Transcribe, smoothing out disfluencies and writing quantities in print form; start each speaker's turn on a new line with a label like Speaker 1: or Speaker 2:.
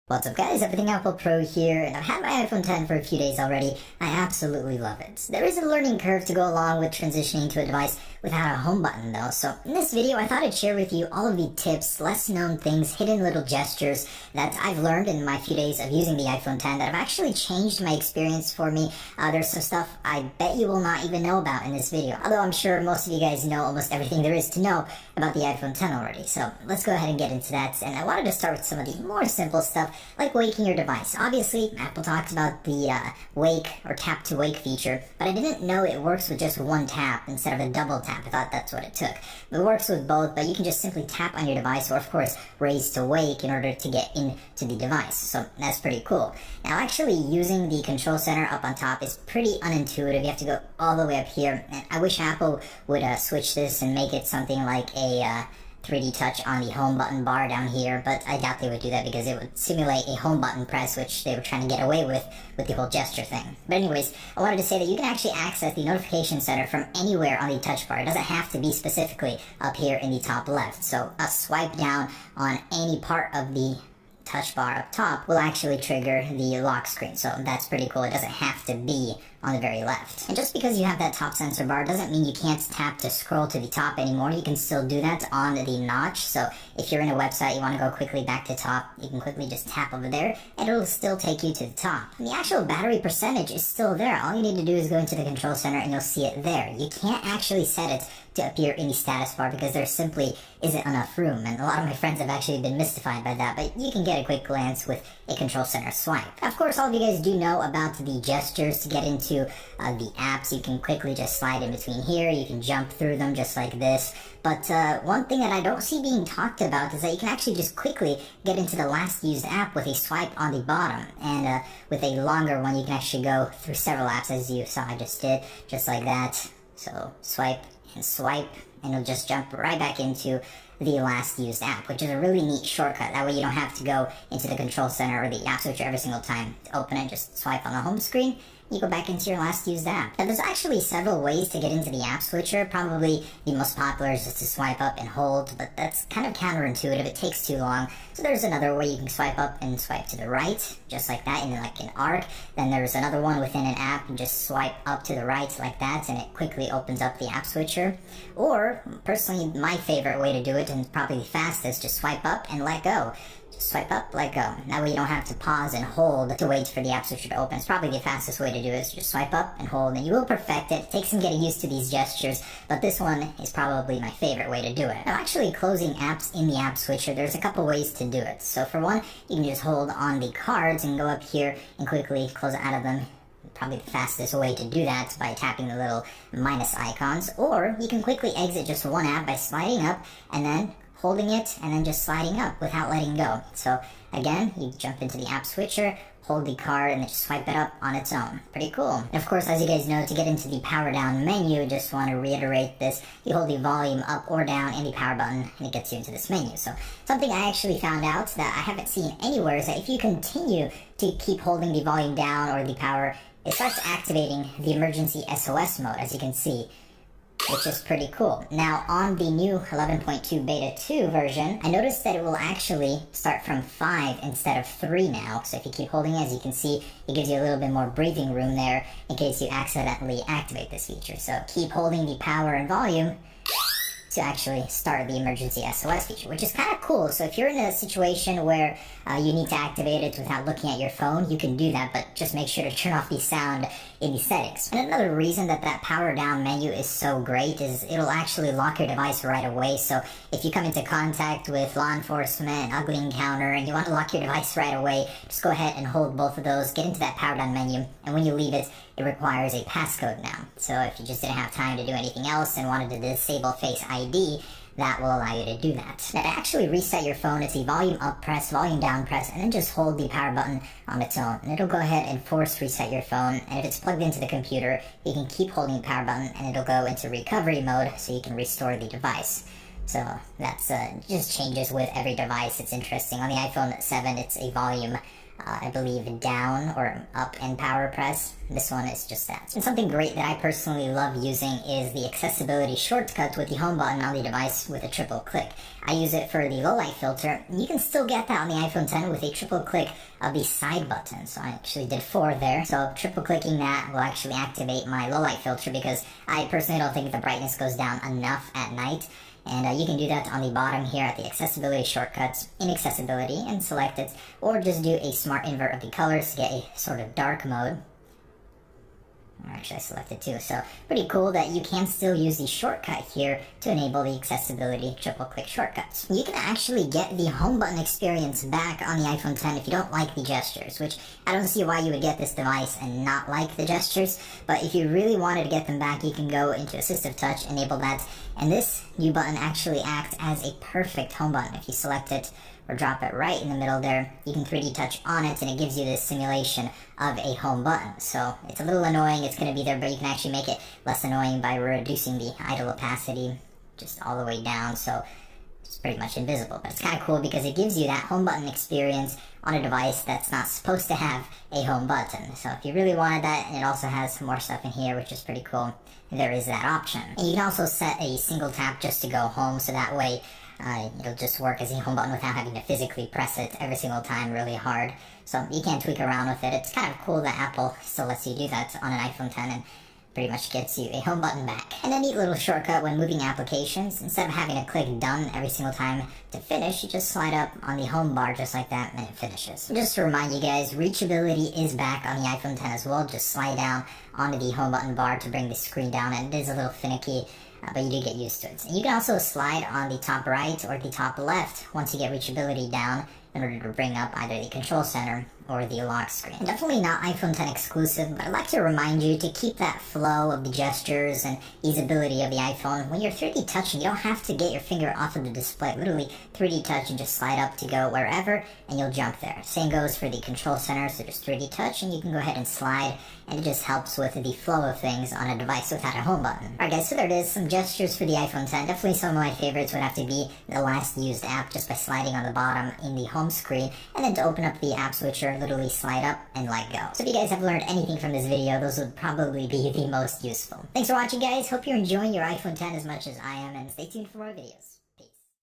Speaker 1: What's up guys, Everything Apple Pro here, and I've had my iPhone 10 for a few days already. I absolutely love it. There is a learning curve to go along with transitioning to a device without a home button though, so in this video I thought I'd share with you all of the tips, less known things, hidden little gestures that I've learned in my few days of using the iPhone 10 that have actually changed my experience for me. There's some stuff I bet you will not even know about in this video, although I'm sure most of you guys know almost everything there is to know about the iPhone 10 already. So let's go ahead and get into that, and I wanted to start with some of the more simple stuff like waking your device. Obviously, Apple talks about the wake or tap to wake feature, but I didn't know it works with just one tap instead of a double tap. I thought that's what it took. It works with both, but you can just simply tap on your device or of course raise to wake in order to get into the device. So that's pretty cool. Now actually using the control center up on top is pretty unintuitive. You have to go all the way up here, and I wish Apple would switch this and make it something like a 3D touch on the home button bar down here, but I doubt they would do that because it would simulate a home button press, which they were trying to get away with the whole gesture thing. But anyways, I wanted to say that you can actually access the notification center from anywhere on the touch bar. It doesn't have to be specifically up here in the top left. So a swipe down on any part of the touch bar up top will actually trigger the lock screen. So that's pretty cool. It doesn't have to be on the very left. And just because you have that top sensor bar doesn't mean you can't tap to scroll to the top anymore. You can still do that on the notch. So if you're in a website, you want to go quickly back to top, you can quickly just tap over there and it'll still take you to the top. And the actual battery percentage is still there. All you need to do is go into the control center and you'll see it there. You can't actually set it to appear in the status bar because there simply isn't enough room, and a lot of my friends have actually been mystified by that, but you can get a quick glance with a control center swipe. Of course, all of you guys do know about the gestures to get into the apps. You can quickly just slide in between here, you can jump through them just like this, but one thing that I don't see being talked about is that you can actually just quickly get into the last used app with a swipe on the bottom, and with a longer one you can actually go through several apps as you saw I just did, just like that. So swipe and swipe, and it'll just jump right back into the last used app, which is a really neat shortcut. That way you don't have to go into the control center or the app switcher every single time to open it. Just swipe on the home screen, you go back into your last used app. Now there's actually several ways to get into the app switcher. Probably the most popular is just to swipe up and hold, but that's kind of counterintuitive. It takes too long. So there's another way. You can swipe up and swipe to the right, just like that, in like an arc. Then there's another one within an app. You just swipe up to the right like that, and it quickly opens up the app switcher. Or, personally, my favorite way to do it, and probably the fastest, just swipe up and let go. Swipe up, let go. That way you don't have to pause and hold to wait for the app switcher to open. It's probably the fastest way to do it, is just swipe up and hold, and you will perfect it. It takes some getting used to these gestures, but this one is probably my favorite way to do it. Now actually closing apps in the app switcher, there's a couple ways to do it. So for one, you can just hold on the cards and go up here and quickly close out of them. Probably the fastest way to do that by tapping the little minus icons, or you can quickly exit just one app by sliding up and then holding it and then just sliding up without letting go. So again, you jump into the app switcher, hold the card, and then just swipe it up on its own. Pretty cool. And of course, as you guys know, to get into the power down menu, just want to reiterate this, you hold the volume up or down and the power button, and it gets you into this menu. So something I actually found out that I haven't seen anywhere is that if you continue to keep holding the volume down or the power, it starts activating the emergency SOS mode, as you can see, which is pretty cool. Now on the new 11.2 beta 2 version, I noticed that it will actually start from 5 instead of 3 now. So if you keep holding, as you can see, it gives you a little bit more breathing room there in case you accidentally activate this feature. So keep holding the power and volume to actually start the emergency SOS feature, which is kind of cool. So if you're in a situation where you need to activate it without looking at your phone, you can do that, but just make sure to turn off the sound in the settings. And another reason that power down menu is so great is it'll actually lock your device right away. So if you come into contact with law enforcement, ugly encounter, and you want to lock your device right away, just go ahead and hold both of those, get into that power down menu, and when you leave it, it requires a passcode now. So if you just didn't have time to do anything else and wanted to disable Face ID, that will allow you to do that. Now to actually reset your phone, it's a volume up press, volume down press, and then just hold the power button on its own. And it'll go ahead and force reset your phone. And if it's plugged into the computer, you can keep holding the power button and it'll go into recovery mode so you can restore the device. So that's just changes with every device. It's interesting. On the iPhone 7, it's a volume I believe down or up and power press. This one is just that. And something great that I personally love using is the accessibility shortcut with the home button on the device with a triple click. I use it for the low light filter. You can still get that on the iPhone 10 with a triple click of the side button. So I actually did 4 there. So triple clicking that will actually activate my low light filter because I personally don't think the brightness goes down enough at night. And you can do that on the bottom here at the accessibility shortcuts in accessibility and select it, or just do a smart invert of the colors to get a sort of dark mode. Actually, I selected 2, so pretty cool that you can still use the shortcut here to enable the accessibility triple click shortcuts. You can actually get the home button experience back on the iPhone 10 if you don't like the gestures, which I don't see why you would get this device and not like the gestures, but if you really wanted to get them back, you can go into Assistive Touch, enable that, and this new button actually acts as a perfect home button. If you select it or drop it right in the middle there, you can 3D touch on it and it gives you this simulation of a home button. So it's a little annoying, it's going to be there, but you can actually make it less annoying by reducing the idle opacity just all the way down, so it's pretty much invisible. But it's kind of cool because it gives you that home button experience on a device that's not supposed to have a home button. So if you really wanted that, and it also has some more stuff in here, which is pretty cool, there is that option. And you can also set a single tap just to go home, so that way it'll just work as a home button without having to physically press it every single time really hard. So you can tweak around with it. It's kind of cool that Apple still lets you do that on an iPhone 10 and pretty much gets you a home button back. And a neat little shortcut when moving applications. Instead of having to click done every single time to finish, you just slide up on the home bar just like that and it finishes. Just to remind you guys, reachability is back on the iPhone 10 as well. Just slide down onto the home button bar to bring the screen down, and it is a little finicky, but you do get used to it. And you can also slide on the top right or the top left once you get reachability down in order to bring up either the control center or the lock screen. Definitely not iPhone 10 exclusive, but I'd like to remind you to keep that flow of the gestures and easeability of the iPhone. When you're 3D touching, you don't have to get your finger off of the display. Literally 3D touch and just slide up to go wherever and you'll jump there. Same goes for the control center, so just 3D touch and you can go ahead and slide, and it just helps with the flow of things on a device without a home button. Alright guys, so there it is, some gestures for the iPhone 10. Definitely some of my favorites would have to be the last used app, just by sliding on the bottom in the home screen, and then to open up the app switcher, literally slide up and let go. So if you guys have learned anything from this video, those would probably be the most useful. Thanks for watching guys, hope you're enjoying your iPhone 10 as much as I am, and stay tuned for more videos.